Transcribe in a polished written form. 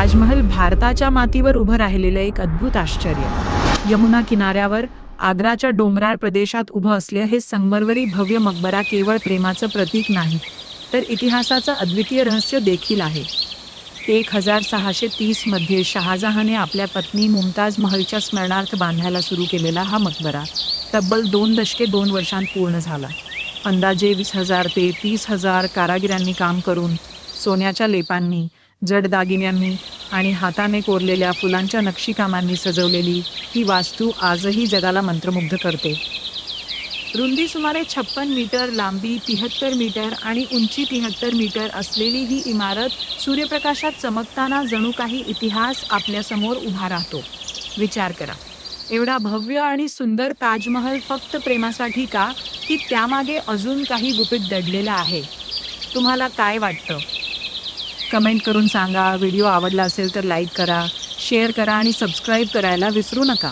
ताजमहल भारताच्या मातीवर उभं राहिलेलं एक अद्भुत आश्चर्य। यमुना किनाऱ्यावर आग्राच्या डोंगराळ प्रदेशात उभं असलेलं हे संगमरवरी भव्य मकबरा केवळ प्रेमाचं प्रतीक नाही, तर इतिहासाचं अद्वितीय रहस्य देखील आहे। 1630 मध्ये शहाजहानने आपल्या पत्नी मुमताज महलच्या स्मरणार्थ बांधायला सुरू केलेला हा मकबरा तब्बल 2 दशके 2 वर्षांत पूर्ण झाला। अंदाजे 20,000 ते 30,000 कारागिरांनी काम करून सोन्याच्या लेपांनी, जड दागिन्यांनी आणि हाताने कोरलेल्या फुलांच्या नक्षीकामांनी सजवलेली ही वास्तू आजही जगाला मंत्रमुग्ध करते। रुंदी सुमारे 56 मीटर, लांबी 73 मीटर आणि उंची 73 मीटर असलेली ही इमारत सूर्यप्रकाशात चमकताना जणू काही इतिहास आपल्यासमोर उभा राहतो। विचार करा, एवढा भव्य आणि सुंदर ताजमहल फक्त प्रेमासाठी का, की त्यामागे अजून काही गुपित दडलेलं आहे? तुम्हाला काय वाटतं? कमेंट करून सांगा। व्हिडिओ आवडला असेल तर लाईक करा, शेअर करा आणि सबस्क्राईब करायला विसरू नका।